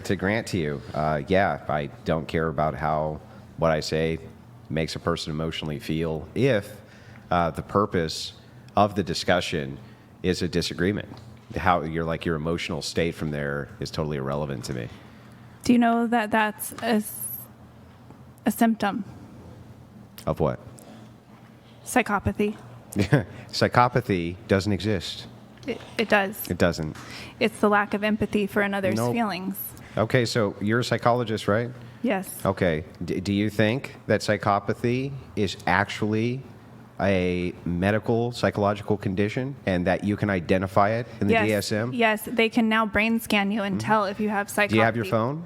to grant to you. Yeah, I don't care about how what I say makes a person emotionally feel if the purpose of the discussion is a disagreement. How your emotional state from there is totally irrelevant to me. Do you know that that's a symptom? Of what? Psychopathy. Psychopathy doesn't exist. It does. It doesn't. It's the lack of empathy for another's Nope. feelings. Okay, so you're a psychologist, right? Yes. Okay. Do you think that psychopathy is actually a medical psychological condition and that you can identify it in the Yes. DSM? Yes, they can now brain scan you and tell if you have psychopathy. Do you have your phone?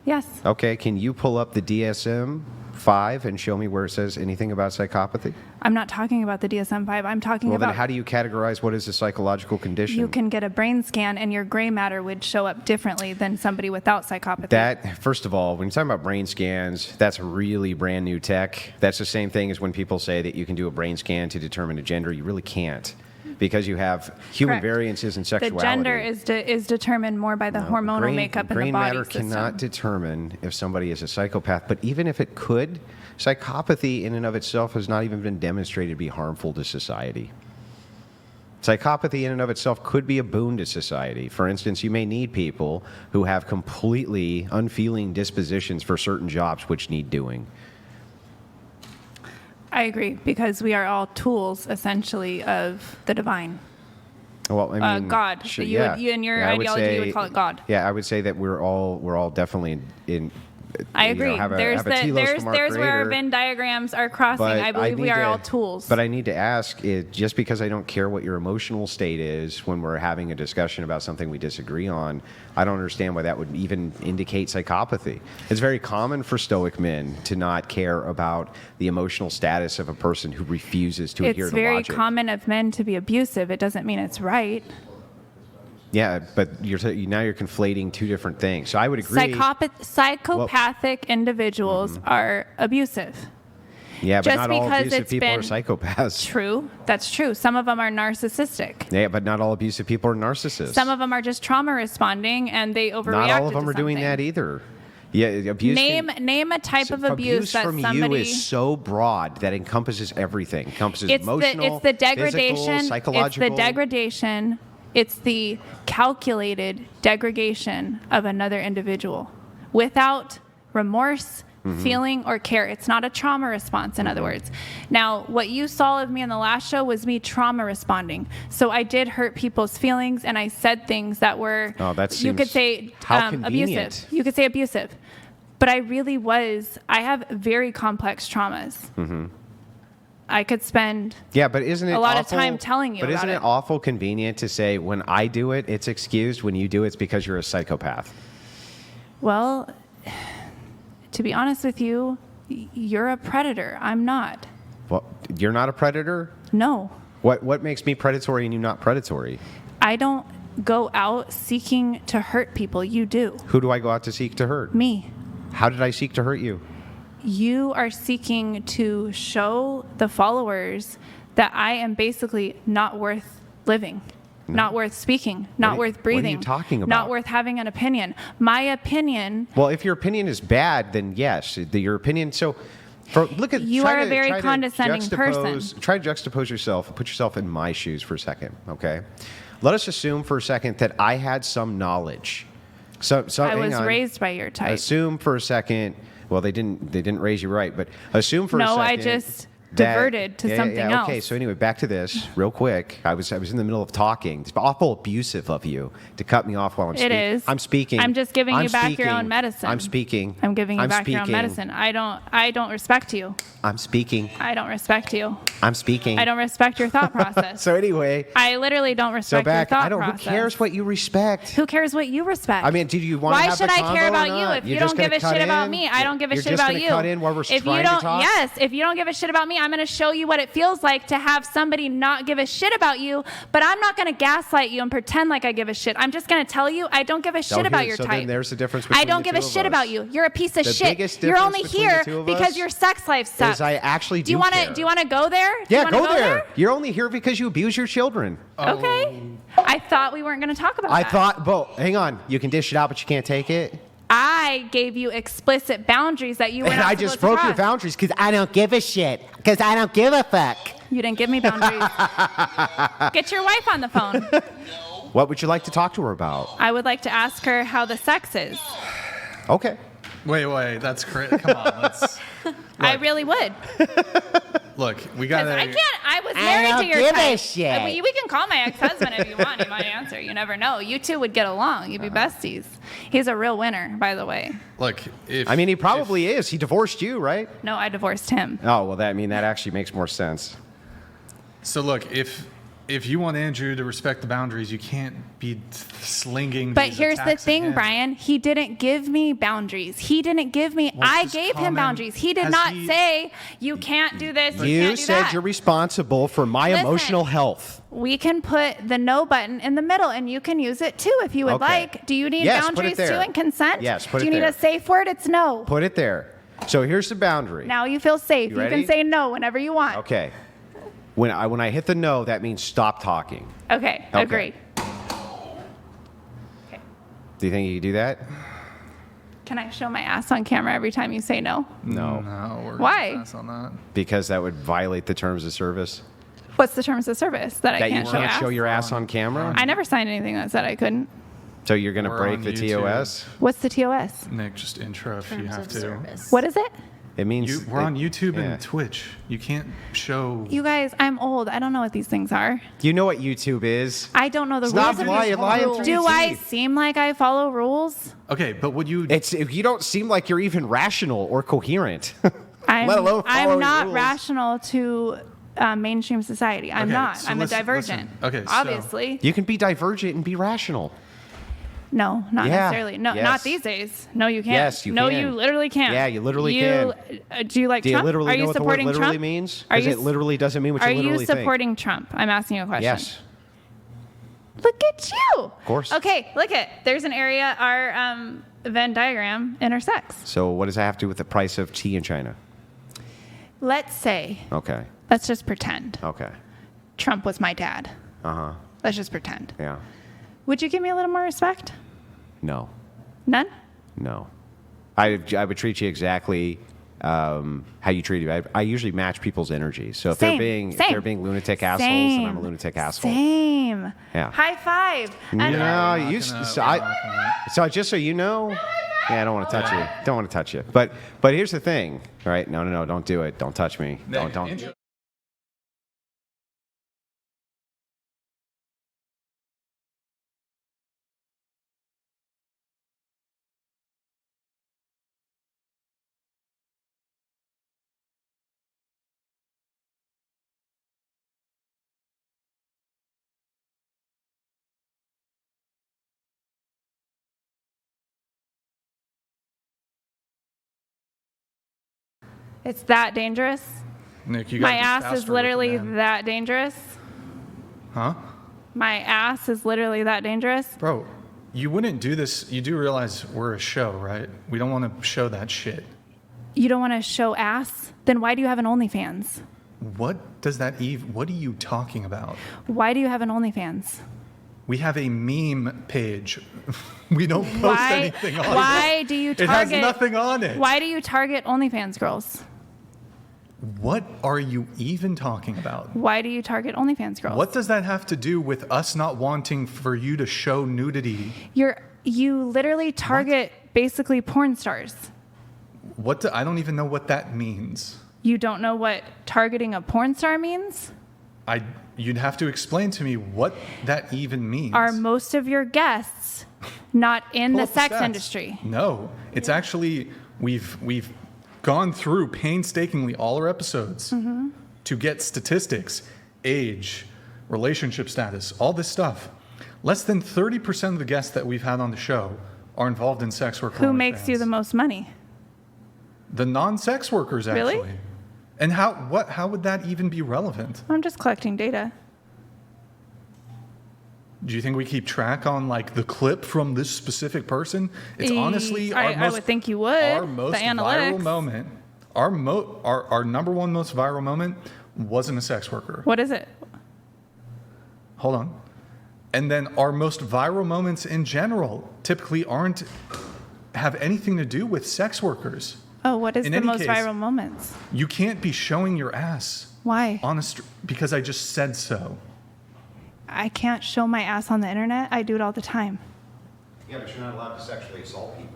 Yes. Okay, can you pull up the DSM-5 and show me where it says anything about psychopathy? I'm not talking about the DSM-5. I'm talking Well, about then how do you categorize what is a psychological condition? you can get a brain scan and your gray matter would show up differently than somebody without psychopathy. That, first of all, when you're talking about brain scans, that's really brand new tech. That's the same thing as when people say that you can do a brain scan to determine a gender. You really can't, because you have human Correct. variances in the sexuality. gender is determined more by the hormonal makeup in the brain body matter system. cannot determine if somebody is a psychopath, but even if it could, psychopathy in and of itself has not even been demonstrated to be harmful to society. Psychopathy in and of itself could be a boon to society. For instance, you may need people who have completely unfeeling dispositions for certain jobs which need doing. I agree, because we are all tools, essentially, of the divine. Well, I mean, God. sure, You would- you in your I would ideology, you would say- call it God. Yeah, I would say that we're all definitely in I you agree. know, have a there's telos from our where our creator. Venn diagrams are crossing. But I believe we need are to- all tools. But I need to ask, just because I don't care what your emotional state is when we're having a discussion about something we disagree on, I don't understand why that would even indicate psychopathy. It's very common for Stoic men to not care about the emotional status of a person who refuses to adhere It's to very logic. common of men to be abusive. It doesn't mean it's right. Yeah, but now you're conflating two different things. So I would agree. Psychopathic individuals are abusive. Yeah, but just not all because abusive it's people are been- psychopaths. True. That's true. Some of them are narcissistic. Yeah, but not all abusive people are narcissists. Some of them are just trauma responding and they overreact. Not all of them are doing that either. Yeah, abuse. Name a type of abuse that from somebody. you is so broad that encompasses everything. Encompasses It's emotional, the degradation. physical, psychological. It's the degradation. It's the calculated degradation of another individual without remorse, feeling, or care. It's not a trauma response, in other words. Now, what you saw of me in the last show was me trauma responding. So I did hurt people's feelings, and I said things that were, Oh, that you could seems- say, how convenient. abusive. You could say abusive. But I have very complex traumas. I could spend Yeah, but isn't it a lot of awful- time telling you But about isn't it. it awful convenient to say when I do it, it's excused. When you do it, it's because you're a psychopath. Well, to be honest with you, you're a predator. I'm not. Well, you're not a predator. No, What makes me predatory and you not predatory? I don't go out seeking to hurt people. You do. Who do I go out to seek to hurt? Me. How did I seek to hurt you? You are seeking to show the followers that I am basically not worth living, not worth speaking, not worth what are breathing. you talking about? Not worth having an opinion. My opinion. Well, if your opinion is bad, then yes, your opinion. So, look at You try are a to- very try to condescending juxtapose- person. Try to juxtapose yourself. Put yourself in my shoes for a second, okay? Let us assume for a second that I had some knowledge. So I hang was on. raised by your type. Assume for a second. Well, they didn't raise you right, but assume for a second. No, I just diverted to something Okay, else. so anyway, back to this real quick. I was in the middle of talking. It's awful abusive of you to cut me off while I'm It speaking. is. I'm speaking. I'm just giving you back your speaking. own medicine. I'm speaking. I'm giving you back your own speaking. medicine. I don't respect you. I'm speaking. I don't respect you. I'm speaking. I don't respect your thought process. So anyway, I literally don't so respect your back. thought I don't. process. Who cares what you respect? Who cares what you respect? I mean, do you want to Why have should the I convo care or about you not? if You're you just don't give gonna a cut shit about in? me? I don't give a You're shit just about gonna you. cut in while we're If you trying to don't, talk? yes, if you don't give a shit about me, I'm going to show you what it feels like to have somebody not give a shit about you. But I'm not going to gaslight you and pretend like I give a shit. I'm just going to tell you I don't give a shit about your so type. then there's the difference between I don't the give a two of shit us. about you. You're a piece of The shit. biggest You're difference only between here the two of because us your sex life sucks. is I actually do you want care. to? Do you want to go there? Do you Yeah, wanna go there. You're only here because you abuse your children. Okay. I thought we weren't going to talk about I that. thought, well, hang on. You can dish it out, but you can't take it. I gave you explicit boundaries that you were And not I supposed just to broke your cross. boundaries because I don't give a shit. Because I don't give a fuck. You didn't give me boundaries. Get your wife on the phone. What would you like to talk to her about? I would like to ask her how the sex is. Okay. Wait, that's crazy. Come on, let's I Look. really would. look. We 'Cause gotta. I can't. I was I married don't to your give a type. shit. We can call my ex-husband if you want. He might answer. You never know. You two would get along. You'd be besties. He's a real winner, by the way. Look, if I mean, he probably is. He divorced you, right? No, I divorced him. Oh, well, that actually makes more sense. So look, if you want Andrew to respect the boundaries, you can't be slinging. But these here's the attacks at thing, him. Brian. He didn't give me boundaries. He didn't give me. What's I his gave him comment? boundaries. He did Has not he- say you can't do this. You You can't do said that. you're responsible for my Listen. emotional health. We can put the no button in the middle, and you can use it too if you would Okay. like. Do you need Yes, put it boundaries there. too and consent? Yes, put Do it you need there. a safe word? It's no. Put it there. So here's the boundary. Now you feel safe. You You ready? can say no whenever you want. Okay. When I hit the no, that means stop talking. Okay. Okay. Agreed. Do you think you can do that? Can I show my ass on camera every time you say no? No. No, we're Why? gonna pass on that. Because that would violate the terms of service. What's the terms of service that I That you can't show can't ass? show your ass on camera? I never signed anything that said I couldn't. So you're going to We're break on the YouTube. TOS? What's the TOS? Nick, just intro if you Terms have of to. service. What is it? It means We're on YouTube yeah. and Twitch. You can't show. You guys, I'm old. I don't know what these things are. You know what YouTube is. I don't know the Stop rules. of lying, these lying rules. through Do your I teeth. seem like I follow rules? Okay, but would you? It's if you don't seem like you're even rational or coherent. I'm, Let alone I'm following not rules. rational to mainstream society. I'm Okay, not. so I'm a listen- divergent. listen. Okay, so- Obviously. You can be divergent and be rational. No, not Yeah. necessarily. No, Yes. not these days. No, you can't. Yes, you no, can. you literally can't. Yeah, you literally can. Do you like Do you Trump? literally Are know you what the word supporting literally Trump? means? Are Because you it literally doesn't mean what Are you literally you think. supporting Trump? I'm asking you a question. Yes. Look at you. Of course. Okay, look at. There's an area our Venn diagram intersects. So what does that have to do with the price of tea in China? Let's say, Okay. let's just pretend Okay. Trump was my dad. Uh-huh. Let's just pretend. Yeah. Would you give me a little more respect? No. None? No. I would treat you exactly how you treat you. I usually match people's energy. So if Same, they're being lunatic assholes, then I'm a lunatic asshole. Same. Yeah. High five. And No, We're you. not gonna- So, we're not gonna- so just so you know, yeah, I don't want to touch you. Don't want to touch you. But here's the thing, all right? No, don't do it. Don't touch me. Nick, Don't. intro- It's that dangerous. Nick, you My gotta be ass faster is with literally the man. that dangerous. Huh? My ass is literally that dangerous. Bro, you wouldn't do this. You do realize we're a show, right? We don't want to show that shit. You don't want to show ass? Then why do you have an OnlyFans? What does that even? What are you talking about? Why do you have an OnlyFans? We have a meme page. We don't post Why? anything on Why it. do you It has target? nothing on it. Why do you target OnlyFans girls? What are you even talking about? Why do you target OnlyFans girls? What does that have to do with us not wanting for you to show nudity? You literally target basically porn stars. I don't even know what that means. You don't know what targeting a porn star means? You'd have to explain to me what that even means. Are most of your guests not in Pull the up sex stats. industry? No, it's actually we've gone through painstakingly all our episodes Mm-hmm. to get statistics, age, relationship status, all this stuff. Less than 30% of the guests that we've had on the show are involved in sex work. Who makes you the most money? The non-sex workers, actually. Really? And how would that even be relevant? I'm just collecting data. Do you think we keep track on like the clip from this specific person? It's honestly I would think you would. Our most The viral analytics. moment, our number one most viral moment wasn't a sex worker. What is it? Hold on. And then our most viral moments in general typically aren't have anything to do with sex workers. Oh, what is In the any most case- viral moments? You can't be showing your ass Why? because I just said so. I can't show my ass on the internet. I do it all the time. Yeah, but you're not allowed to sexually assault people.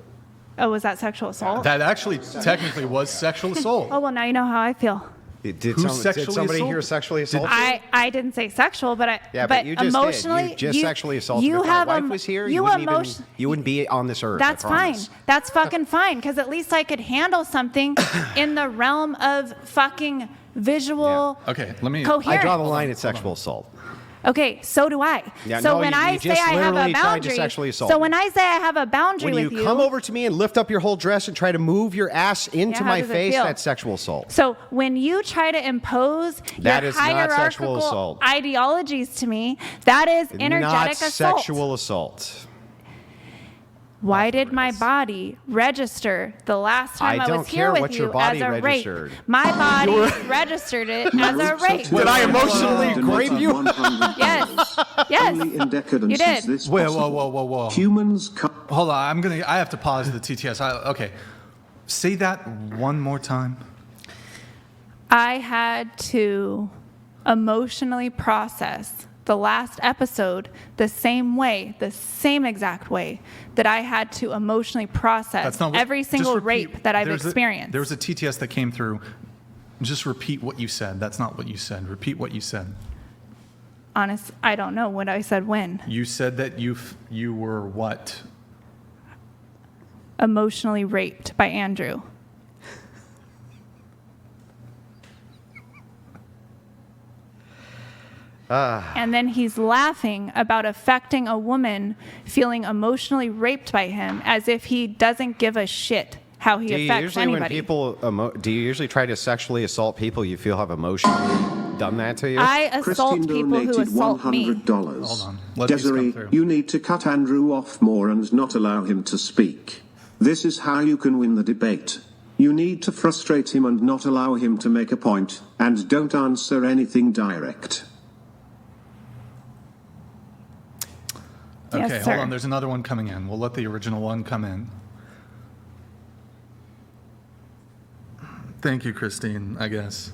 Oh, was that sexual assault? That actually technically was sexual assault. Oh, well, now you know how I feel. Did Who sexually somebody here assaulted? sexually assault you? I didn't say sexual, but Yeah, but you just emotionally, did. You just sexually assaulted. You If have my wife was here, you wouldn't be on this earth. That's I fine. promise. That's fucking fine. Because at least I could handle something in the realm of fucking visual Okay, let me. coherence. I draw the line at sexual assault. Okay, so do I. Yeah, so no, when you I say just I have literally a tried to boundary, sexually assault so me. when I say I have a boundary When with you come over to me and lift up your whole dress and try to move your ass into Yeah, how my does it face, feel? that's sexual assault. So when you try to impose That your is not sexual hierarchical assault. ideologies to me, that is energetic Not assault. sexual assault. Why did my body register the last time I I don't was here care with what you your body as a registered. rape? My body registered it as a rape. Did I emotionally grape you? Yes. Yes. Only in decadence You did. is this Whoa, possible. whoa. Humans Hold on, I have to pause the TTS. Okay. Say that one more time. I had to emotionally process the last episode the same exact way that I had to emotionally process That's not what, every just single repeat. rape that I've There's experienced. There was a TTS that came through. Just repeat what you said. That's not what you said. Repeat what you said. Honest, I don't know what I said when. You said that you were what? Emotionally raped by Andrew. And then he's laughing about affecting a woman feeling emotionally raped by him as if he doesn't give a shit how he Do you affects usually, anybody. when people, do you usually try to sexually assault people you feel have emotionally done that to you? I assault Christine people who donated assault me. $100. Hold on. Let these come Desiree, through. you need to cut Andrew off more and not allow him to speak. This is how you can win the debate. You need to frustrate him and not allow him to make a point, and don't answer anything direct. Yes, Okay, sir. hold on. There's another one coming in. We'll let the original one come in. Thank you, Christine, I guess.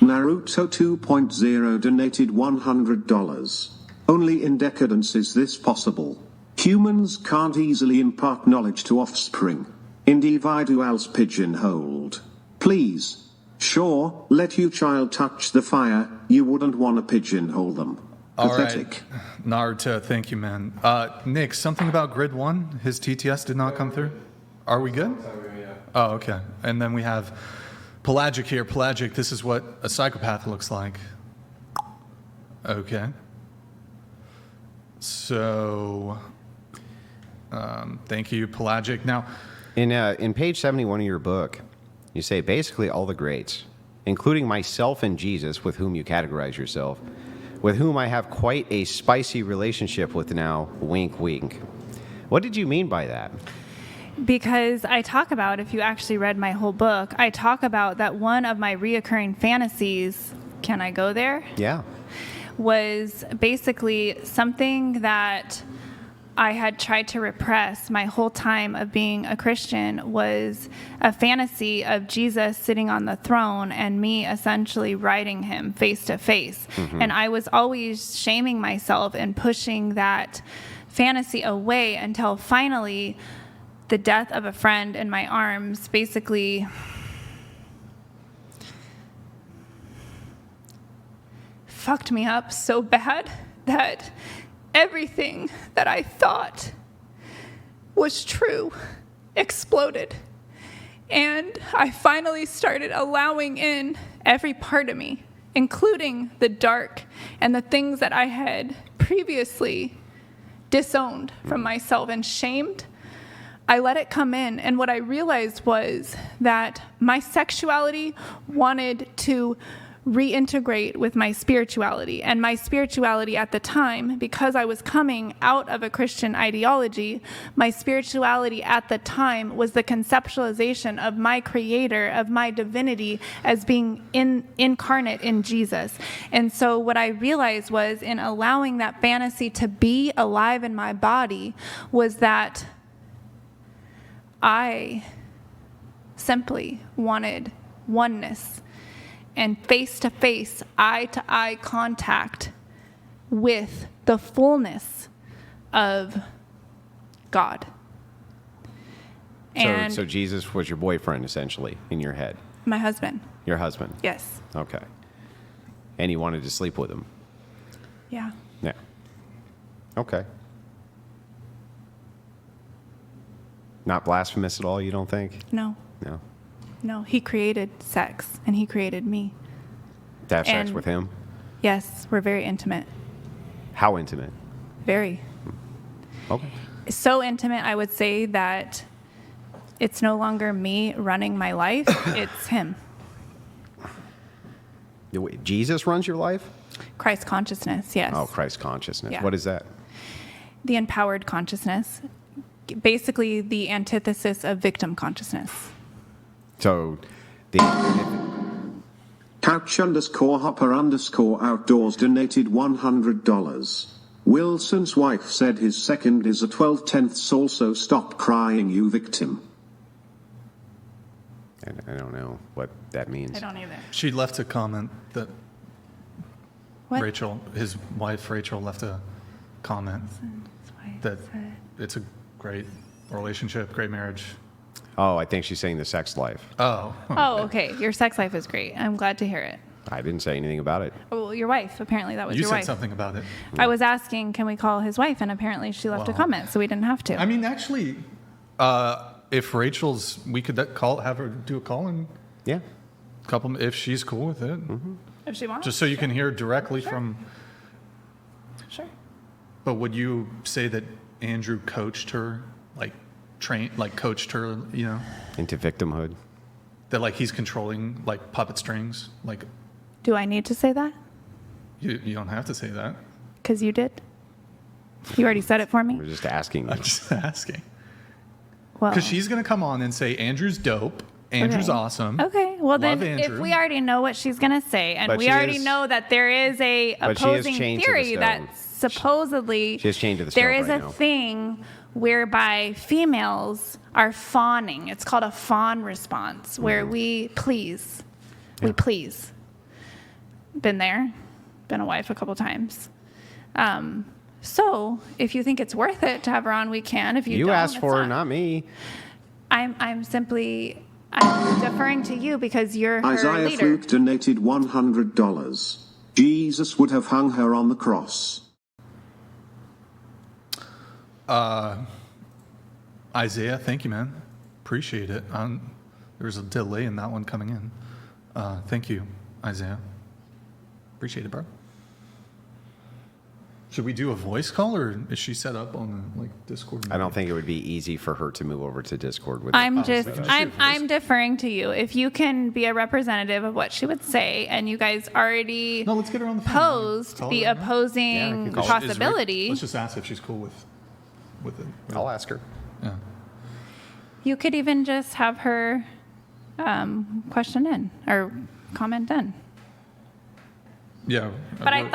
Naruto 2.0 donated $100. Only in decadence is this possible. Humans can't easily impart knowledge to offspring. Individuals pigeonholed. Please. Sure, let your child touch the fire, you wouldn't want to pigeonhole them. All Pathetic. right. Naruto, thank you, man. Nick, something about Grid 1? His TTS did not come through? Are we good? Oh, okay. And then we have Pelagic here. Pelagic, this is what a psychopath looks like. Okay. So, thank you, Pelagic. Now, In page 71 of your book, you say basically all the greats, including myself and Jesus, with whom you categorize yourself, with whom I have quite a spicy relationship with now, wink, wink. What did you mean by that? Because I talk about, if you actually read my whole book, I talk about that one of my reoccurring fantasies, can I go there? Yeah. Was basically something that I had tried to repress my whole time of being a Christian, was a fantasy of Jesus sitting on the throne and me essentially riding him face to face. And I was always shaming myself and pushing that fantasy away until finally the death of a friend in my arms basically fucked me up so bad that everything that I thought was true exploded. And I finally started allowing in every part of me, including the dark and the things that I had previously disowned from myself and shamed. I let it come in, and what I realized was that my sexuality wanted to reintegrate with my spirituality. And my spirituality at the time, because I was coming out of a Christian ideology, my spirituality at the time was the conceptualization of my creator, of my divinity as being incarnate in Jesus. And so what I realized was, in allowing that fantasy to be alive in my body, was that I simply wanted oneness and face-to-face, eye-to-eye contact with the fullness of God. And So Jesus was your boyfriend, essentially, in your head. my husband, Your husband. yes. Okay. And you wanted to sleep with him. Yeah. Yeah. Okay. Not blasphemous at all, you don't think? No, No. he created sex, and he created me. To have sex And- with him? Yes, we're very intimate. How intimate? Very. Okay. So intimate, I would say that it's no longer me running my life, it's him. Wait, Jesus runs your life? Christ consciousness, yes. Oh, Christ consciousness. Yeah. What is that? The empowered consciousness, basically the antithesis of victim consciousness. So, Couch_hopper_outdoors donated $100. Wilson's wife said his second is a 12/10ths. Also, stop crying, you victim. I don't know what that means. I don't either. She left a comment that What? Rachel, his wife Rachel, left a comment that it's a great relationship, great marriage. Oh, I think she's saying the sex life. Oh. Oh, okay. Your sex life is great. I'm glad to hear it. I didn't say anything about it. Oh, well, your wife. Apparently, that was You your said wife. something about it. I was asking, can we call his wife? And apparently, she left a Wow. comment, so we didn't have to. I mean, actually, if Rachel's, we could have her do a call and Yeah. couple, if she's cool with it, if she wants. just so you can hear directly from. Sure. But would you say that Andrew coached her, coached her, Into victimhood. that like he's controlling like puppet strings? Like Do I need to say that? you don't have to say that. Because you did. You already said it for We're me. just asking. I'm just asking. Well, Because she's going to come on and say, Andrew's dope. Andrew's okay. awesome. Okay. Well, then, Love if Andrew. we already know what she's going to say, and But we she already is- know that there is a But she is opposing chained to the theory that stone. supposedly She is chained to the there stone is right a now. thing whereby females are fawning. It's called a fawn response, where Mm-hmm. we please. We please. Been there. Been a wife a couple times. So if you think it's worth it to have her on, we can. If you You don't, asked it's for her, not me. I'm deferring to you because you're her Isaiah leader. Fluke donated $100. Jesus would have hung her on the cross. Isaiah, thank you, man. Appreciate it. There's a delay in that one coming in. Thank you, Isaiah. Appreciate it, bro. Should we do a voice call, or is she set up on the Discord? I don't think it would be easy for her to move over to Discord with I'm it. just, so I'm deferring to you. If you can be a representative of what she would say, and you guys already No, let's get her on the phone. posed Call the her right now. Yeah, I opposing can call her. possibility, Let's just ask if she's cool with it. I'll ask her. Yeah. you could even just have her question in or comment in. Yeah. But I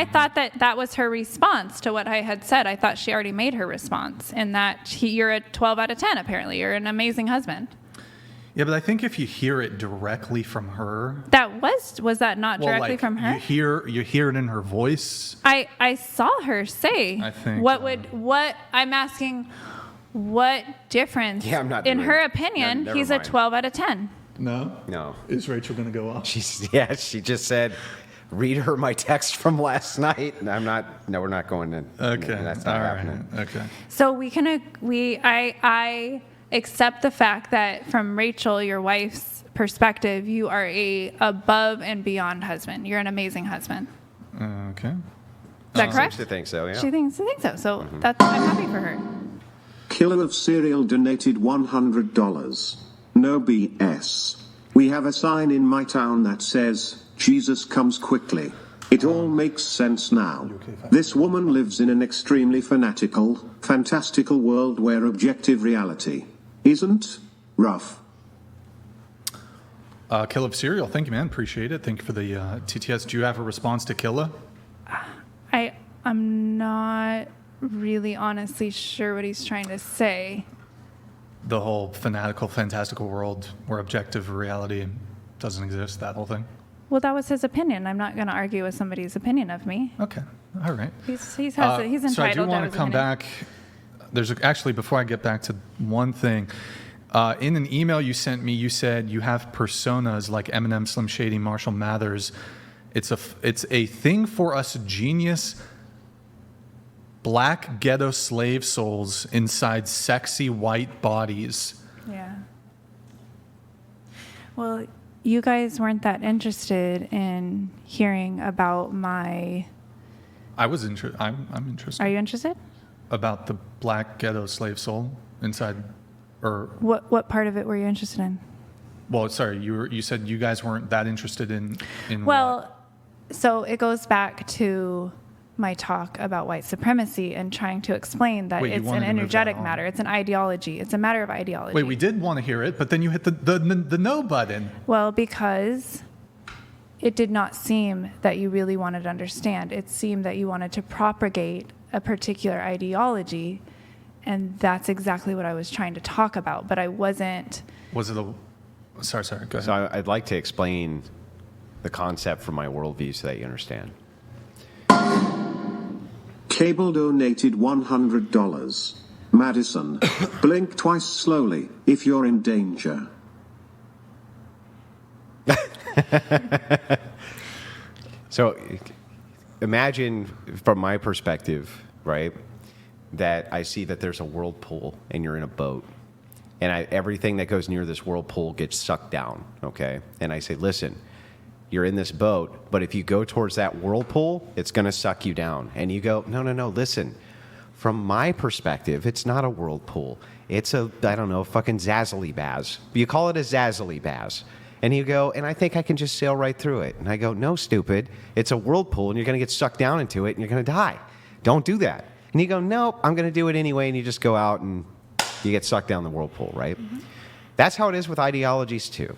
thought that was her response to what I had said. I thought she already made her response, in that you're a 12 out of 10. Apparently, you're an amazing husband. Yeah, but I think if you hear it directly from her, That was that not directly from her? You hear it in her voice. I saw her say. I think, what I'm asking, what difference? Yeah, I'm not In doing her it. opinion, Never he's mind. a 12 out of 10. No. No. Is Rachel going to go off? She just said, read her my text from last night. And I'm not, no, we're not going in. Okay. That's not All right. happening. Okay. So I accept the fact that from Rachel, your wife's perspective, you are a above and beyond husband. You're an amazing husband. Okay. Is that correct? Seems to think so, yeah. She thinks so. So I'm happy for her. Killer of Cereal donated $100. No BS. We have a sign in my town that says, Jesus comes quickly. It all makes sense now. This woman lives in an extremely fantastical world where objective reality isn't rough. Killa Serial, thank you, man. Appreciate it. Thank you for the TTS. Do you have a response to Killa? I'm not really honestly sure what he's trying to say. The whole fantastical world where objective reality doesn't exist, that whole thing? Well, that was his opinion. I'm not going to argue with somebody's opinion of me. Okay, all right. He's entitled so I do to want his to come opinion. back. Actually, before I get back to one thing, in an email you sent me, you said you have personas like Eminem, Slim Shady, Marshall Mathers. It's a thing for us genius black ghetto slave souls inside sexy white bodies. Yeah. Well, you guys weren't that interested in hearing about my... I'm interested. Are you interested? About the black ghetto slave soul inside, or What part of it were you interested in? well, sorry, you said you guys weren't that interested in Well, what? so it goes back to my talk about white supremacy and trying to explain that Wait, you it's wanted an to move that energetic on. matter. It's an ideology. It's a matter of ideology. Wait, we did want to hear it, but then you hit the no button. Well, because it did not seem that you really wanted to understand. It seemed that you wanted to propagate a particular ideology, and that's exactly what I was trying to talk about, but I wasn't... Was it a... Sorry, go ahead. So I'd like to explain the concept from my worldview so that you understand. Cable donated $100. Madison, blink twice slowly if you're in danger. So imagine from my perspective, right, that I see that there's a whirlpool and you're in a boat. And everything that goes near this whirlpool gets sucked down, okay? And I say, listen, you're in this boat, but if you go towards that whirlpool, it's going to suck you down. And you go, no, listen. From my perspective, it's not a whirlpool. It's a, I don't know, fucking zazzily baz. You call it a zazzily baz. And you go, and I think I can just sail right through it. And I go, no, stupid. It's a whirlpool, and you're going to get sucked down into it, and you're going to die. Don't do that. And you go, nope, I'm going to do it anyway. And you just go out and you get sucked down the whirlpool, right? Mm-hmm. That's how it is with ideologies, too.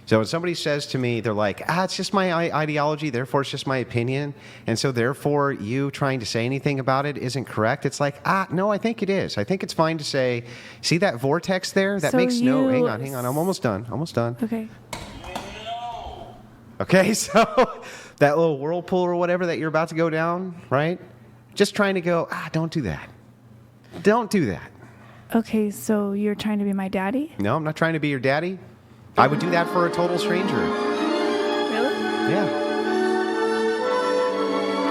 So when somebody says to me, they're like, it's just my ideology, therefore it's just my opinion, and so therefore you trying to say anything about it isn't correct. It's like, no, I think it is. I think it's fine to say, see that vortex there? That So makes no, you- hang on, I'm almost done. Okay. Okay, so that little whirlpool or whatever that you're about to go down, right? Just trying to go, don't do that. Don't do that. Okay, so you're trying to be my daddy? No, I'm not trying to be your daddy. I would do that for a total stranger. Really? Yeah.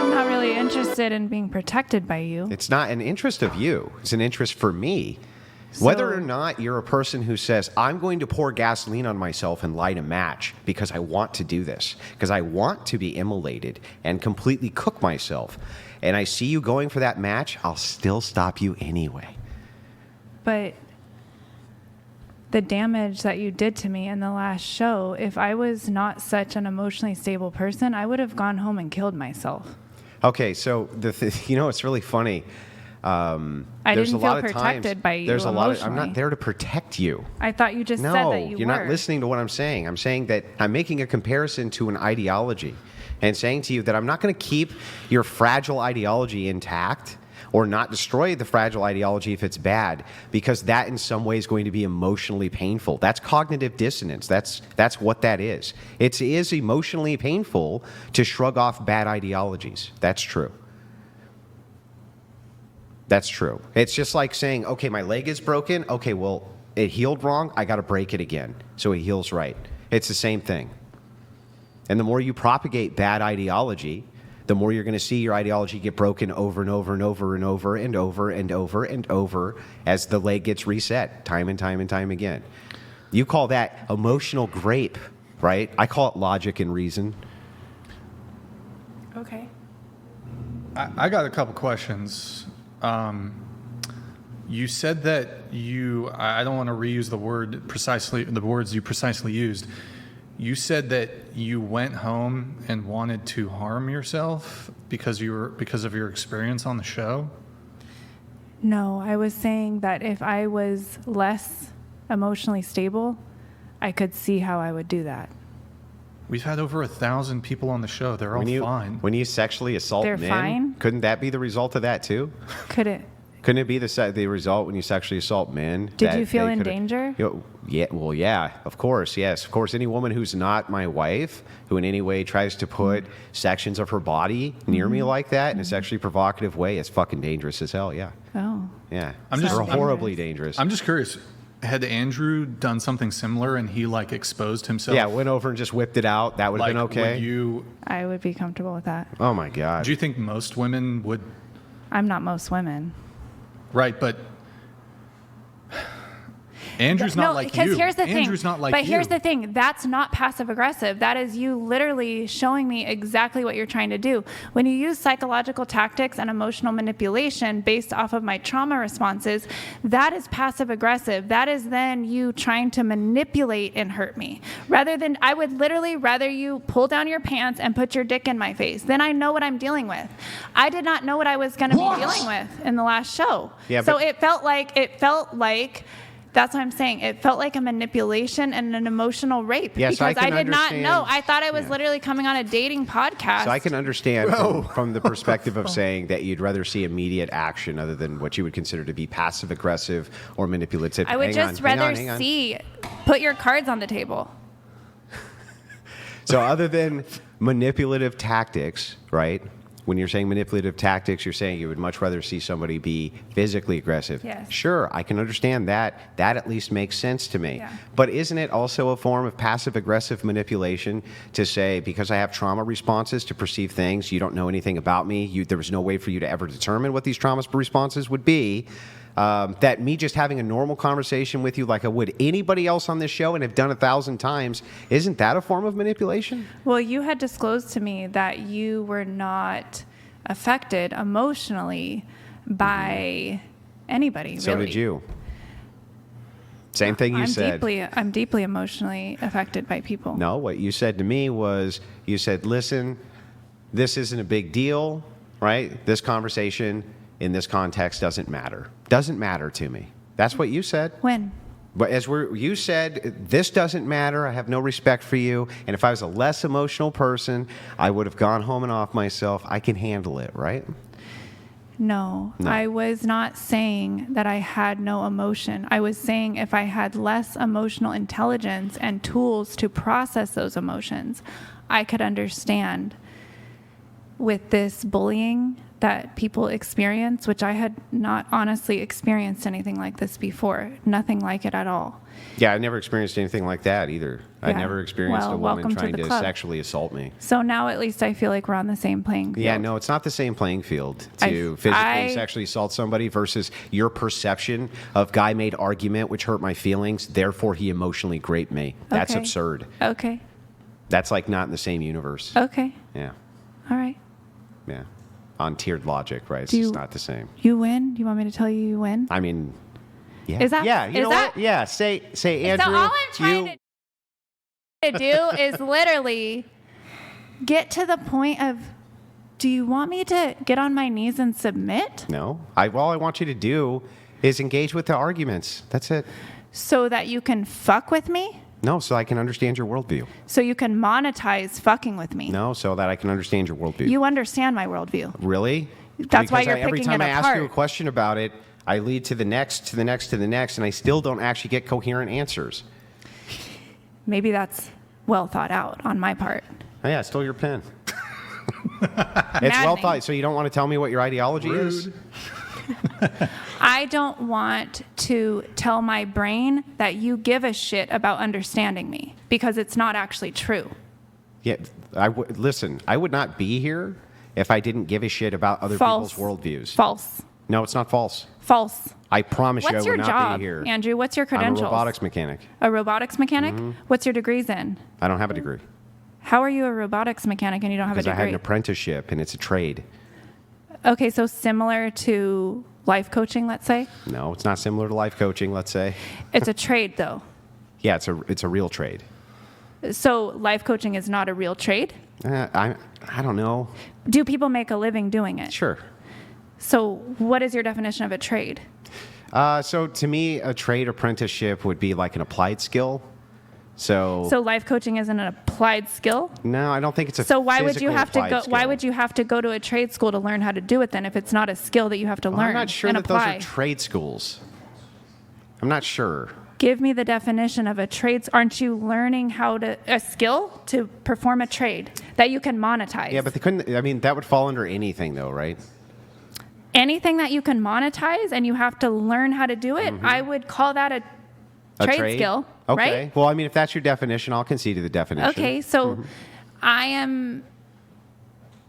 I'm not really interested in being protected by you. It's not an interest of you. It's an interest for me. Whether So- or not you're a person who says, I'm going to pour gasoline on myself and light a match because I want to do this, because I want to be immolated and completely cook myself, and I see you going for that match, I'll still stop you anyway. But the damage that you did to me in the last show, if I was not such an emotionally stable person, I would have gone home and killed myself. Okay, so it's really funny. I There's didn't a feel lot of protected times, by you there's a lot of, I'm emotionally. not there to protect you. I thought you just said No, that you you're were. not listening to what I'm saying. I'm saying that I'm making a comparison to an ideology and saying to you that I'm not going to keep your fragile ideology intact or not destroy the fragile ideology if it's bad, because that in some way is going to be emotionally painful. That's cognitive dissonance. That's what that is. It is emotionally painful to shrug off bad ideologies. That's true. That's true. It's just like saying, okay, my leg is broken. Okay, well, it healed wrong. I got to break it again so it heals right. It's the same thing. And the more you propagate bad ideology, the more you're going to see your ideology get broken over and over and over and over and over and over and over as the leg gets reset time and time and time again. You call that emotional grape, right? I call it logic and reason. Okay. I got a couple questions. You said that I don't want to reuse the words you precisely used. you said that you went home and wanted to harm yourself because of your experience on the show. No, I was saying that if I was less emotionally stable, I could see how I would do that. We've had over 1,000 people on the show. They're all fine. When you sexually assault They're men, fine? couldn't that be the result of that too? Could it? Couldn't it be the result when you sexually assault men? Did that you feel they in could've- danger? Yeah, well, yeah, of course, yes. Of course, any woman who's not my wife, who in any way tries to put sections of her body near me like that in a sexually provocative way, is fucking dangerous as hell, yeah. Oh. Yeah. I'm just- Or I'm- horribly dangerous. I'm just curious. Had Andrew done something similar and he like exposed himself? Yeah, went over and just whipped it out. That would have Like, been okay. would you? I would be comfortable with that. Oh, my God. Do you think most women would? I'm not most women. Right, but Andrew's not like you. because here's the thing. Andrew's not like but you. here's the thing. That's not passive aggressive. That is you literally showing me exactly what you're trying to do. When you use psychological tactics and emotional manipulation based off of my trauma responses, that is passive aggressive. That is then you trying to manipulate and hurt me. I would literally rather you pull down your pants and put your dick in my face. Then I know what I'm dealing with. I did not know what I was going to be dealing with in the last show. Yeah, so but- it felt like that's what I'm saying. It felt like a manipulation and an emotional rape Yes, because I I can did not understand. know. I thought I was Yeah. literally coming on a dating podcast. So I can understand from the perspective of saying that you'd rather see immediate action other than what you would consider to be passive aggressive or manipulative. I would Hang just on, hang rather on, hang on. see put your cards on the table. So other than manipulative tactics, right? When you're saying manipulative tactics, you're saying you would much rather see somebody be physically aggressive. Yes. Sure, I can understand that. That at least makes sense to me. Yeah. But isn't it also a form of passive aggressive manipulation to say, because I have trauma responses to perceive things, you don't know anything about me, there was no way for you to ever determine what these trauma responses would be, that me just having a normal conversation with you like I would anybody else on this show and have done 1,000 times, isn't that a form of manipulation? Well, you had disclosed to me that you were not affected emotionally by anybody. So really. did you. Same thing you said. I'm deeply emotionally affected by people. No, what you said to me was, you said, listen, this isn't a big deal, right? This conversation in this context doesn't matter. Doesn't matter to me. That's what you said. When? But you said, this doesn't matter. I have no respect for you. And if I was a less emotional person, I would have gone home and off myself. I can handle it, right? No, No. I was not saying that I had no emotion. I was saying if I had less emotional intelligence and tools to process those emotions, I could understand with this bullying that people experience, which I had not honestly experienced anything like this before. Nothing like it at all. Yeah, I never experienced anything like that either. I Yeah. never experienced Well, a woman welcome to trying the to club. sexually assault me. So now at least I feel like we're on the same playing field. Yeah, no, it's not the same playing field to I- physically sexually assault somebody versus your perception of guy made argument which hurt my feelings, therefore he emotionally raped me. That's Okay. absurd. Okay. That's like not in the same universe. Okay. Yeah, All right. yeah. On tiered logic, right? It's Do just you- not the same. You win? You want me to tell you win? I mean, yeah. Is that- Yeah, you is know that- what? Yeah, say Andrew. So all I'm trying to do is literally get to the point of, do you want me to get on my knees and submit No, all I want you to do is engage with the arguments. That's it. so that you can fuck with me? No, so I can understand your worldview. So you can monetize fucking with me? No, so that I can understand your worldview. You understand my worldview. Really? That's why you're every picking time it I ask you a apart. question about it, I lead to the next, to the next, to the next, and I still don't actually get coherent answers. Maybe that's well thought out on my part. Oh, yeah, I stole your pen. It's well Maddening. thought. So you don't want to tell me what your ideology is? I don't want to tell my brain that you give a shit about understanding me because it's not actually true. Yeah. Listen, I would not be here if I didn't give a shit about other False. people's worldviews. False. No, it's not false. False. I promise you I What's would your not job, be here. Andrew? What's your I'm a credentials? robotics mechanic. A robotics mechanic? What's your degrees in? I don't have a degree How are you a robotics mechanic and you don't have a because I had degree? an apprenticeship and it's a trade. Okay, so similar to life coaching, let's say. No, it's not similar to life coaching, let's say. It's a trade, though. Yeah, it's a real trade. So life coaching is not a real trade? I don't know. Do people make a living doing it? Sure. So what is your definition of a trade? So to me, a trade apprenticeship would be like an applied skill. So life coaching isn't an applied skill? no, I don't think it's a So why would you physical have to applied go? Why skill. would you have to go to a trade school to learn how to do it then? If it's not a skill that you have to Well, learn I'm not sure and that apply. those are trade schools. I'm not sure. Give me the definition of a trade. Aren't you learning how to a skill to perform a trade that you can monetize? Yeah, but they couldn't. I mean, that would fall under anything, though, right? Anything that you can monetize and you have to learn how to do it, I would call that a trade skill, Okay. right? Well, I mean, if that's your definition, I'll concede to the definition. Okay, so I am.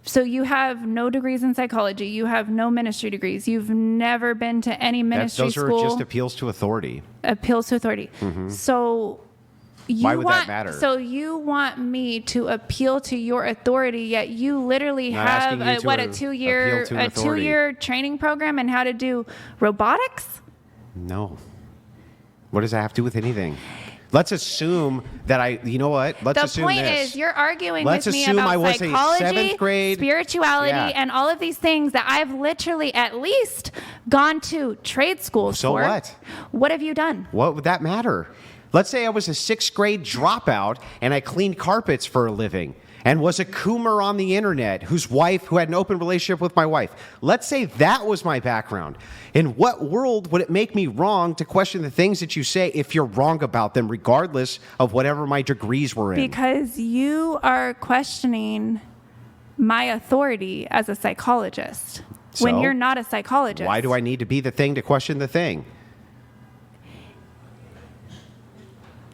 So you have no degrees in psychology. You have no ministry degrees. You've never been to any ministry Those school. are just appeals to authority. Appeals to authority. So you Why would that want, matter? So you want me to appeal to your authority, yet you literally Not have asking you to a two-year appeal to authority. training program in how to do robotics? No. What does that have to do with anything? Let's assume that you know what? Let's The assume point this. is, you're arguing Let's with me assume I about was a psychology, seventh grade- spirituality, Yeah. and all of these things that I've literally at least gone to trade schools So for. what? What have you done? What would that matter? Let's say I was a sixth grade dropout and I cleaned carpets for a living and was a coomer on the internet who had an open relationship with my wife. Let's say that was my background. In what world would it make me wrong to question the things that you say if you're wrong about them, regardless of whatever my degrees were in? Because you are questioning my authority as a psychologist when So? you're not a psychologist. Why do I need to be the thing to question the thing?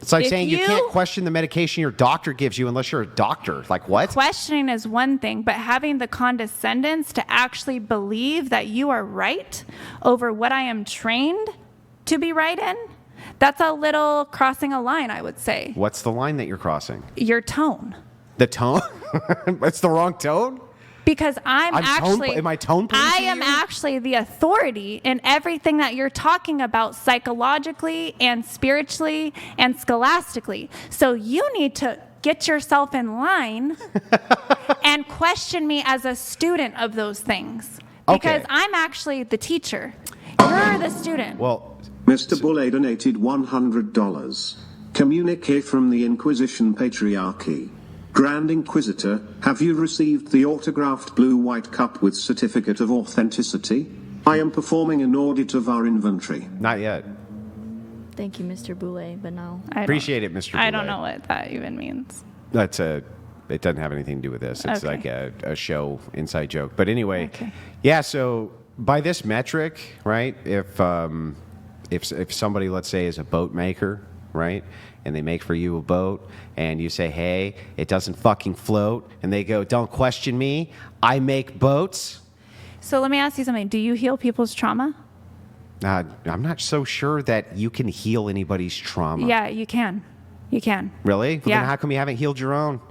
It's like If saying you you- can't question the medication your doctor gives you unless you're a doctor. Like what? Questioning is one thing, but having the condescendence to actually believe that you are right over what I am trained to be right in, that's a little crossing a line, I would say. What's the line that you're crossing? Your tone. The tone? That's the wrong tone? Because am I tone policing I am you? actually the authority in everything that you're talking about psychologically and spiritually and scholastically. So you need to get yourself in line and question me as a student of those things. Because Okay. I'm actually the teacher. You're the student. Well, Mr. Boulay donated $100. Communique from the Inquisition Patriarchy. Grand Inquisitor, have you received the autographed blue-white cup with certificate of authenticity? I am performing an audit of our inventory. not yet. Thank you, Mr. Boulay, but no. I don't- Appreciate it, Mr. I don't Boulay. know what that even means. It doesn't have anything to do with this. It's Okay. like a show inside joke. But anyway, Okay. yeah. So by this metric, right? If somebody, let's say, is a boat maker, right, and they make for you a boat, and you say, "Hey, it doesn't fucking float," and they go, "Don't question me. I make boats." So let me ask you something. Do you heal people's trauma? I'm not so sure that you can heal anybody's trauma. Yeah, you can. You can. Really? Well, Yeah. then how come you haven't healed your own?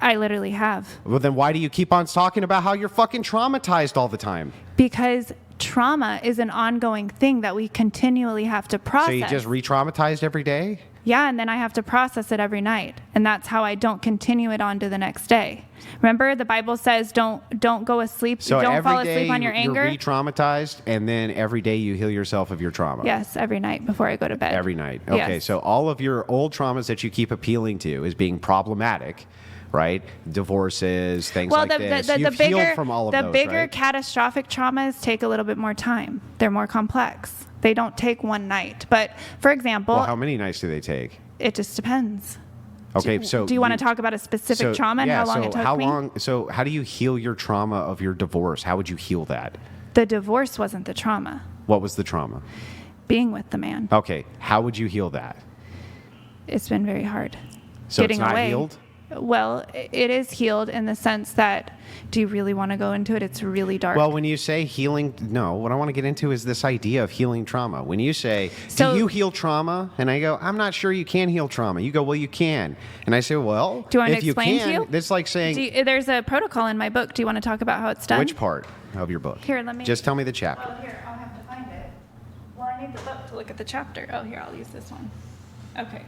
I literally have. Well, then why do you keep on talking about how you're fucking traumatized all the time? Because trauma is an ongoing thing that we continually have to process. So you just re-traumatized every day? Yeah, and then I have to process it every night. And that's how I don't continue it on to the next day. Remember, the Bible says don't go asleep, So don't every fall day asleep on your anger. you're re-traumatized, and then every day you heal yourself of your trauma? Yes, every night before I go to bed. Every night. Okay, Yes. so all of your old traumas that you keep appealing to as being problematic, right? Divorces, things Well, like this. You've healed from all of the those, bigger right? catastrophic traumas take a little bit more time. They're more complex. They don't take one night. But for example, Well, how many nights do they take? it just depends. Okay, so Do you want to talk about a specific trauma and yeah, how long so it took how me? long? So how do you heal your trauma of your divorce? How would you heal that? The divorce wasn't the trauma. What was the trauma? Being with the man. Okay, how would you heal that? It's been very hard. So Getting it's not away. healed? Well, it is healed in the sense that, do you really want to go into it? It's really dark. Well, when you say healing, no, what I want to get into is this idea of healing trauma. When you say, So- do you heal trauma? And I go, I'm not sure you can heal trauma. You go, well, you can. And I say, well, Do you want me if to you explain can, to you? that's like saying, There's a protocol in my book. Do you want to talk about how it's done? which part of your book? Here, let me- Just tell me the chapter. Oh, here, I'll have to find it. Well, I need the book to look at the chapter. Oh, here, I'll use this one. Okay.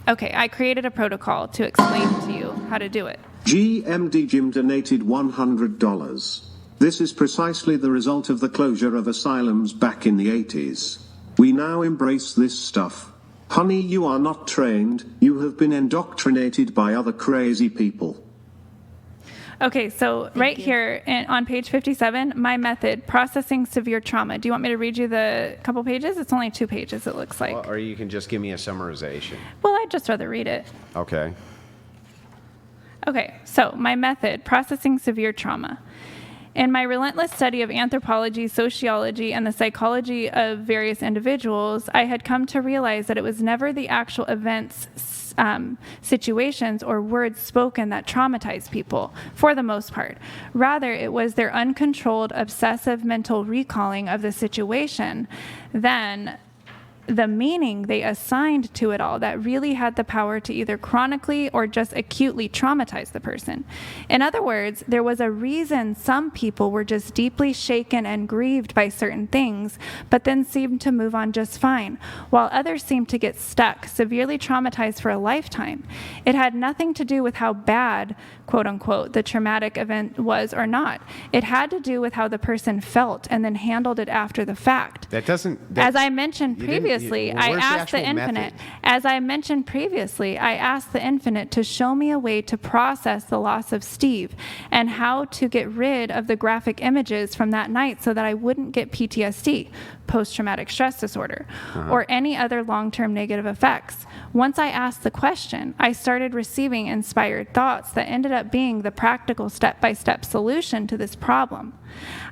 Okay, I created a protocol to explain to you how to do it. GMD Jim donated $100. This is precisely the result of the closure of asylums back in the 80s. We now embrace this stuff. Honey, you are not trained, you have been indoctrinated by other crazy people. Okay, so right you. here on page 57, my method, processing severe trauma. Do you want me to read you the couple pages? It's only 2 pages, it looks like. Or you can just give me a summarization. Well, I'd just rather read it. Okay. Okay, so my method, processing severe trauma. In my relentless study of anthropology, sociology, and the psychology of various individuals, I had come to realize that it was never the actual events, situations, or words spoken that traumatized people, for the most part. Rather, it was their uncontrolled, obsessive mental recalling of the situation, then the meaning they assigned to it all that really had the power to either chronically or just acutely traumatize the person. In other words, there was a reason some people were just deeply shaken and grieved by certain things, but then seemed to move on just fine, while others seemed to get stuck, severely traumatized for a lifetime. It had nothing to do with how bad, quote unquote, the traumatic event was or not. It had to do with how the person felt and then handled it after the fact. That doesn't. As I mentioned you didn't- previously, where's I the asked the actual infinite. method? As I mentioned previously, I asked the infinite to show me a way to process the loss of Steve and how to get rid of the graphic images from that night so that I wouldn't get PTSD, post-traumatic stress disorder, or any other long-term negative effects. Once I asked the question, I started receiving inspired thoughts that ended up being the practical step-by-step solution to this problem.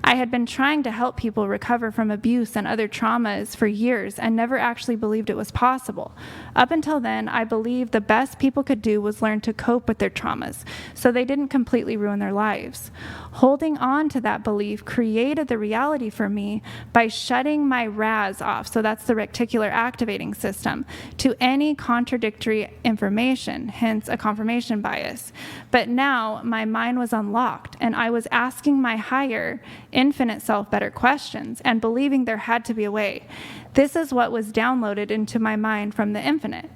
I had been trying to help people recover from abuse and other traumas for years and never actually believed it was possible. Up until then, I believed the best people could do was learn to cope with their traumas so they didn't completely ruin their lives. Holding on to that belief created the reality for me by shutting my RAS off, so that's the reticular activating system, to any contradictory information, hence a confirmation bias. But now my mind was unlocked and I was asking my higher, infinite self better questions and believing there had to be a way. This is what was downloaded into my mind from the infinite.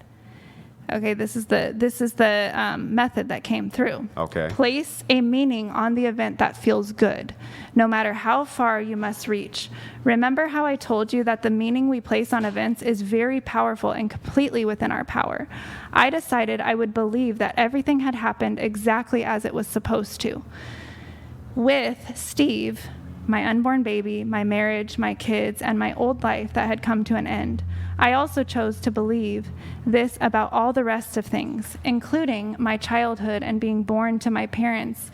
Okay, this is the method that came through. Okay. Place a meaning on the event that feels good, no matter how far you must reach. Remember how I told you that the meaning we place on events is very powerful and completely within our power. I decided I would believe that everything had happened exactly as it was supposed to. With Steve, my unborn baby, my marriage, my kids, and my old life that had come to an end, I also chose to believe this about all the rest of things, including my childhood and being born to my parents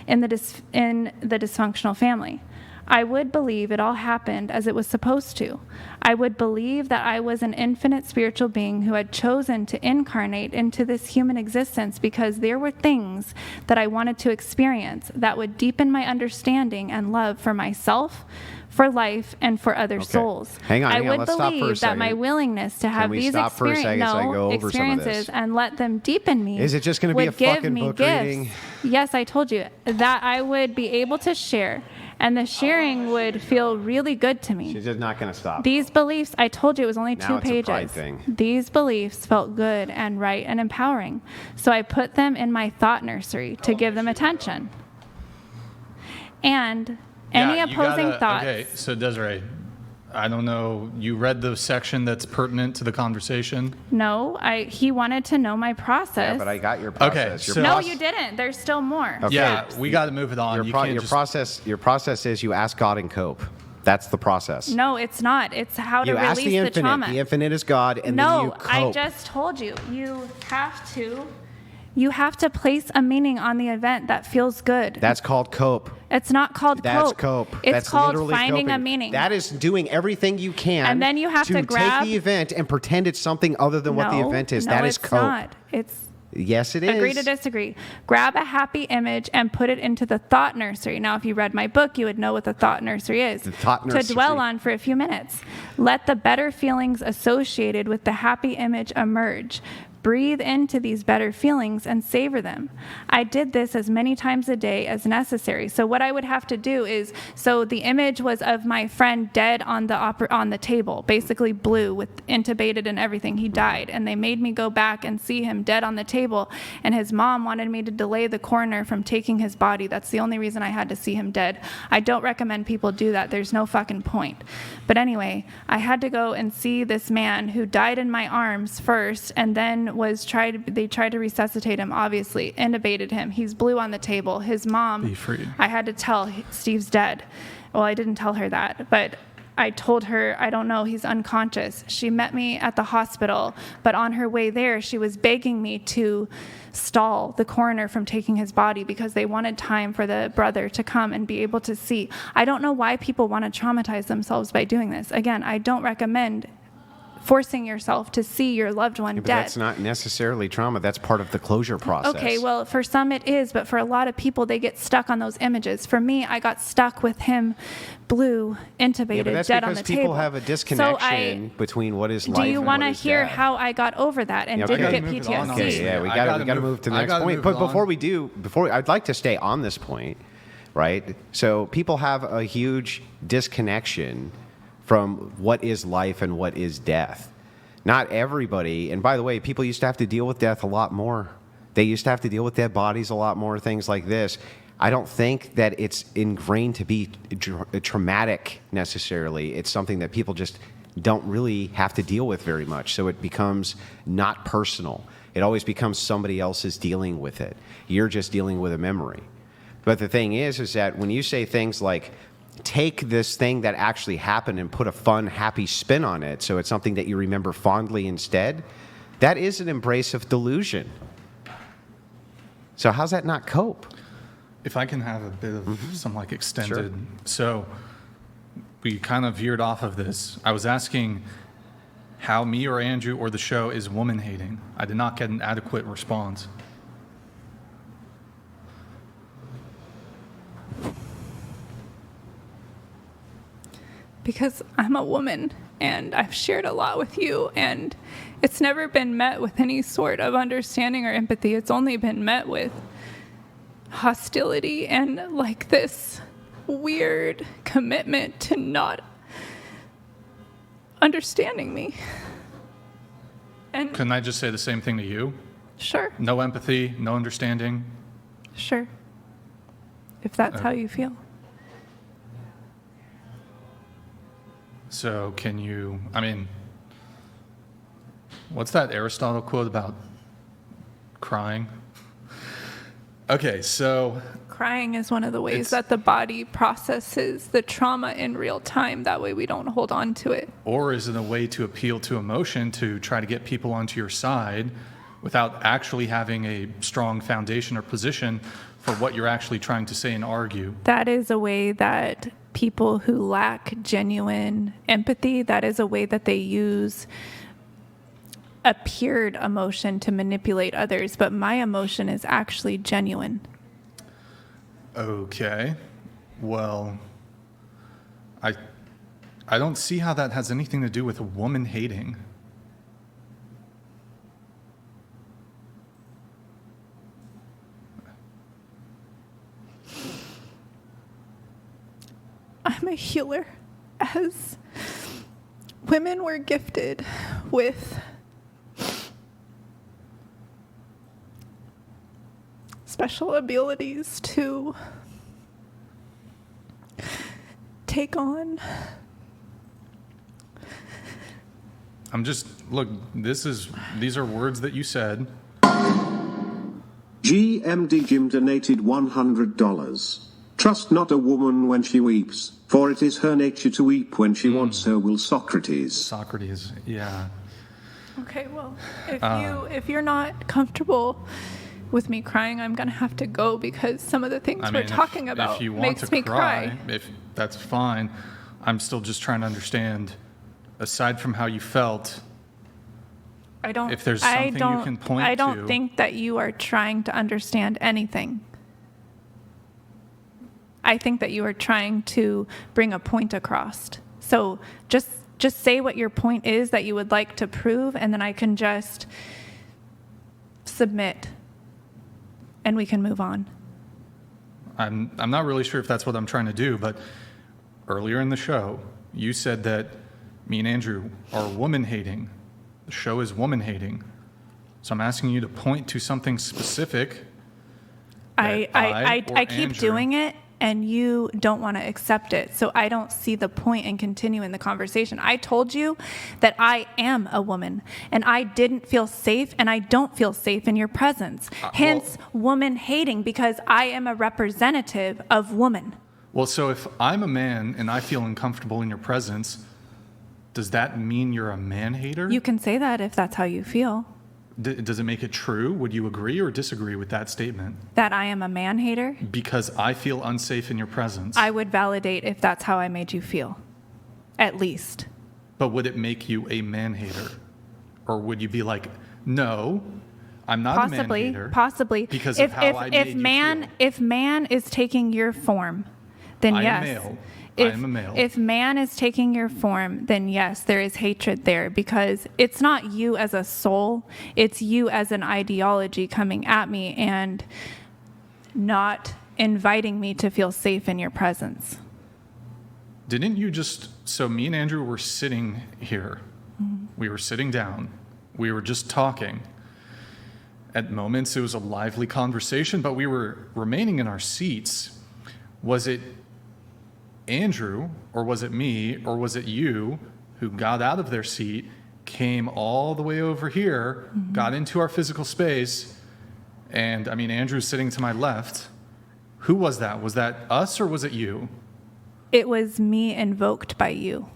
in the dysfunctional family. I would believe it all happened as it was supposed to. I would believe that I was an infinite spiritual being who had chosen to incarnate into this human existence because there were things that I wanted to experience that would deepen my understanding and love for myself, for life, and for other souls. Hang on, I would let's stop for a believe that my second. willingness to have we these stop for a second so I can go over some of experiences this? and let them deepen me. Is it just gonna be would a give fucking me book gifts. reading? Yes, I told you that I would be able to share, and the sharing would feel really good to me. She's just not going to stop. These beliefs, I told you it was only Now 2 it's a pride pages. thing. These beliefs felt good and right and empowering. So I put them in my thought nursery to give them attention. And any Yeah, you opposing gotta- thoughts. Okay, so Desiree, I don't know, you read the section that's pertinent to the conversation? No, he wanted to know my process. Yeah, but I got your process. Your so- No, process- you didn't. There's still more. Okay. Yeah, we got to move it on. Your, You pro- can't your just- process is you ask God and cope. That's the process. No, it's not. It's how to You ask release the the infinite. trauma. The infinite is God, and then you No, cope. I just told you. You have to place a meaning on the event that feels good. That's called cope. It's not called That's cope. cope. It's That's called literally finding coping. a meaning. That is doing everything you can. And then you have to grab- take the event and pretend it's something other than what the No, event is. no, That is it's cope. not. It's Yes, it is. agree to disagree. Grab a happy image and put it into the thought nursery. Now, if you read my book, you would know what the thought nursery is. The thought To nursery. dwell on for a few minutes. Let the better feelings associated with the happy image emerge. breathe into these better feelings and savor them. I did this as many times a day as necessary. So what I would have to do is, so the image was of my friend dead on the table, basically blue with intubated and everything. He died, and they made me go back and see him dead on the table, and his mom wanted me to delay the coroner from taking his body. That's the only reason I had to see him dead. I don't recommend people do that. There's no fucking point. But anyway, I had to go and see this man who died in my arms first, and then they tried to resuscitate him, obviously, intubated him. He's blue on the table. His mom, Be free. I had to tell, Steve's dead. Well, I didn't tell her that, but I told her, I don't know, he's unconscious. She met me at the hospital, but on her way there, she was begging me to stall the coroner from taking his body because they wanted time for the brother to come and be able to see. I don't know why people want to traumatize themselves by doing this. Again, I don't recommend forcing yourself to see your loved one But dead. that's not necessarily trauma. That's part of the closure process. Okay, well, for some it is, but for a lot of people, they get stuck on those images. For me, I got stuck with him blue, intubated, Yeah, but that's dead on because the table. people have a disconnection between what is life Do you and want to what is hear death. how I got over that and Yeah, didn't okay. get Move it on, PTSD? honestly. Yeah, we I got gotta to move- move to the I next gotta point. move But it on. before we do, I'd like to stay on this point, right? So people have a huge disconnection from what is life and what is death. Not everybody, and by the way, people used to have to deal with death a lot more. They used to have to deal with dead bodies a lot more, things like this. I don't think that it's ingrained to be traumatic necessarily. It's something that people just don't really have to deal with very much. So it becomes not personal. It always becomes somebody else's dealing with it. You're just dealing with a memory. But the thing is that when you say things like, take this thing that actually happened and put a fun, happy spin on it, so it's something that you remember fondly instead, that is an embrace of delusion. So how's that not cope? If I can have a bit of some like extended. Sure. So we kind of veered off of this. I was asking how me or Andrew or the show is woman hating. I did not get an adequate response. Because I'm a woman and I've shared a lot with you, and it's never been met with any sort of understanding or empathy. It's only been met with hostility and like this weird commitment to not understanding me. And Can I just say the same thing to you? sure, No empathy, no understanding. sure. If that's how you feel. So can you, I mean, what's that Aristotle quote about crying? Okay, so Crying is one of the ways It's- that the body processes the trauma in real time. That way we don't hold on to it. or is it a way to appeal to emotion to try to get people onto your side without actually having a strong foundation or position for what you're actually trying to say and argue? That is a way that people who lack genuine empathy, that is a way that they use appeared emotion to manipulate others, but my emotion is actually genuine. Okay, well, I don't see how that has anything to do with a woman hating. I'm a healer. As women were gifted with special abilities to take on. I'm just, look, these are words that you said. GMD Jim donated $100. Trust not a woman when she weeps, for it is her nature to weep when she wants, so will Socrates. Socrates, yeah. Okay, well, if you're not comfortable with me crying, I'm gonna have to go because some of the things I we're mean, talking if about you want makes to me cry. if that's fine. I'm still just trying to understand, aside from how you felt, I don't. if there's I something you don't, can point I don't to- think that you are trying to understand anything. I think that you are trying to bring a point across. So just say what your point is that you would like to prove, and then I can just submit and we can move on. I'm not really sure if that's what I'm trying to do, but earlier in the show, you said that me and Andrew are woman-hating. The show is woman-hating. So I'm asking you to point to something specific. I keep Andrew- doing it and you don't want to accept it. So I don't see the point in continuing the conversation. I told you that I am a woman and I didn't feel safe and I don't feel safe in your presence. Hence, woman hating, because I am a representative of woman. Well, so if I'm a man and I feel uncomfortable in your presence, does that mean you're a man-hater? You can say that if that's how you feel. Does it make it true? Would you agree or disagree with that statement? That I am a man hater, Because I feel unsafe in your presence. I would validate if that's how I made you feel. At least. But would it make you a man-hater? Or would you be like, no, I'm not a man-hater? Possibly. Because of how I made you feel. If man is taking your form, then I am yes. male. I If, am a male. If man is taking your form, then yes, there is hatred there, because it's not you as a soul, it's you as an ideology coming at me and not inviting me to feel safe in your presence. Didn't you just, so me and Andrew were sitting here. We were sitting down. We were just talking. At moments, it was a lively conversation, but we were remaining in our seats. Was it Andrew, or was it me, or was it you who got out of their seat, came all the way over here, got into our physical space, and I mean, Andrew's sitting to my left. Who was that? Was that us or was it you? It was me invoked by you.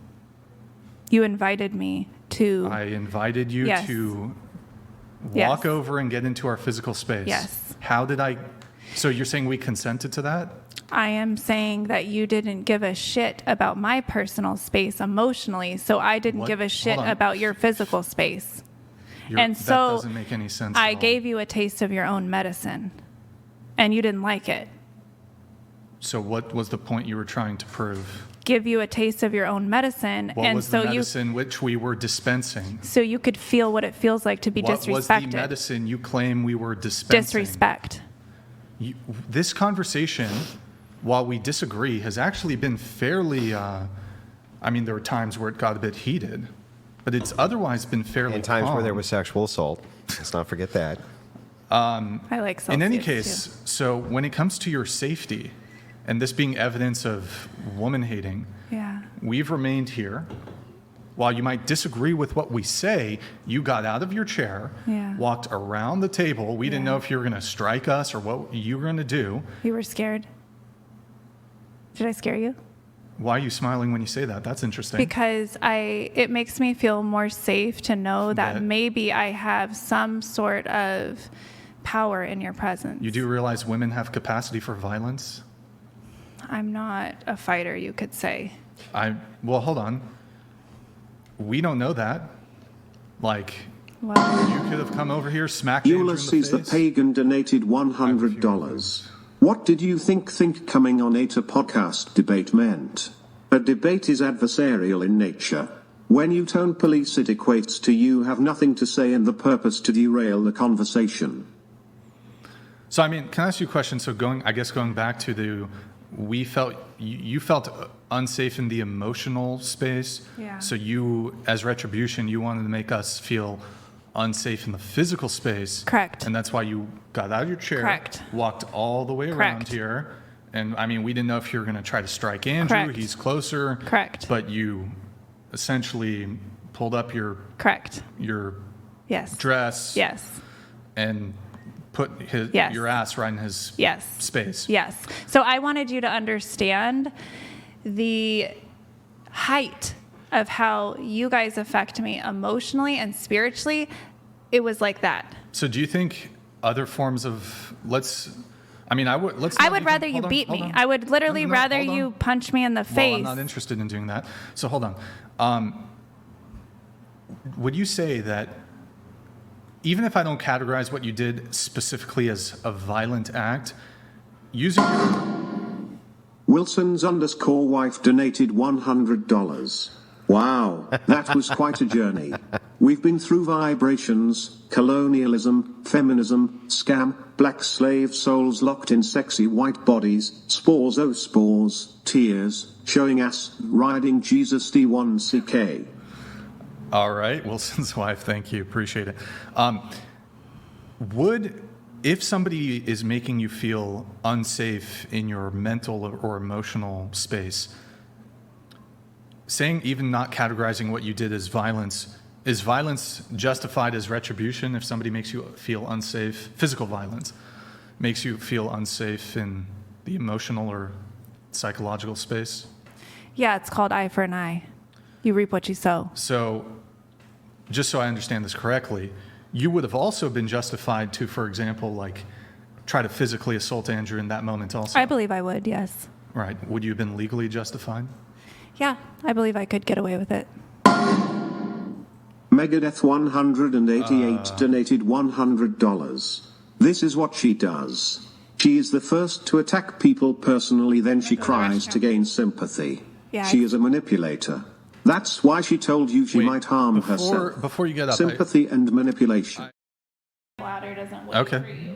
You invited me to. I invited you Yes. to Yes. walk over and get into our physical space. Yes. How did I? So you're saying we consented to that? I am saying that you didn't give a shit about my personal space emotionally, so I didn't What? give a shit Hold on. about your physical space. That so doesn't make any sense. I at all. gave you a taste of your own medicine, and you didn't like it. So what was the point you were trying to prove? Give you a taste of your own medicine, What and was so the medicine which we were dispensing? you could feel what it feels like to be What was the disrespected. medicine you claim we were dispensing? Disrespect. This conversation, while we disagree, has actually been fairly, I mean, there were times where it got a bit heated, but it's otherwise been fairly In times where calm. there was sexual assault. Let's not forget that. I like Celsius In any too. case, so when it comes to your safety, and this being evidence of woman hating, Yeah. we've remained here. While you might disagree with what we say, you got out of your chair, Yeah. walked around the table. We didn't Yeah. know if you were going to strike us or what you were going to do. You were scared. Did I scare you? Why are you smiling when you say that? That's interesting. Because it makes me feel more safe to know that That- maybe I have some sort of power in your presence. You do realize women have capacity for violence? I'm not a fighter, you could say. Well, hold on. We don't know that. Like, Well, you could have come over here, smacked Andrew in the Ulysses the face. Pagan donated $100. What did you think coming on a podcast debate meant? A debate is adversarial in nature. When you tone police, it equates to you have nothing to say and the purpose to derail the conversation. So, I mean, can I ask you a question? So, going back to you felt unsafe in the emotional space. Yeah. So you, as retribution, you wanted to make us feel unsafe in the physical space. Correct. And that's why you got out of your chair. Correct. Walked all the way around Correct. here. And I mean, we didn't know if you were going to try to strike Andrew. Correct. He's closer. Correct. But you essentially pulled up your correct. Yes. dress. Yes. And put Yes. your ass right in his Yes. space. Yes. So I wanted you to understand the height of how you guys affect me emotionally and spiritually. It was like that. So do you think other forms of I would rather you beat me. I would literally rather you punch me in the Well, face. I'm not interested in doing that. So hold on. Would you say that even if I don't categorize what you did specifically as a violent act, using Wilson's_wife donated $100. Wow, that was quite a journey. We've been through vibrations, colonialism, feminism, scam, black slave souls locked in sexy white bodies, spores, oh spores, tears, showing ass, riding Jesus D1CK. All right, Wilson's wife, thank you, appreciate it. If somebody is making you feel unsafe in your mental or emotional space, saying, even not categorizing what you did as violence, is violence justified as retribution if somebody makes you feel unsafe? Physical violence makes you feel unsafe in the emotional or psychological space? Yeah, it's called eye for an eye. You reap what you sow. So, just so I understand this correctly, you would have also been justified to, for example, like try to physically assault Andrew in that moment also? I believe I would, yes. Right. Would you have been legally justified? Yeah, I believe I could get away with it. Megadeth 188 donated $100. This is what she does. She is the first to attack people personally, then she cries to gain sympathy. Yeah, She is a manipulator. That's why she told you she Wait, might harm herself. Before you get up, Sympathy and manipulation. Bladder doesn't Okay.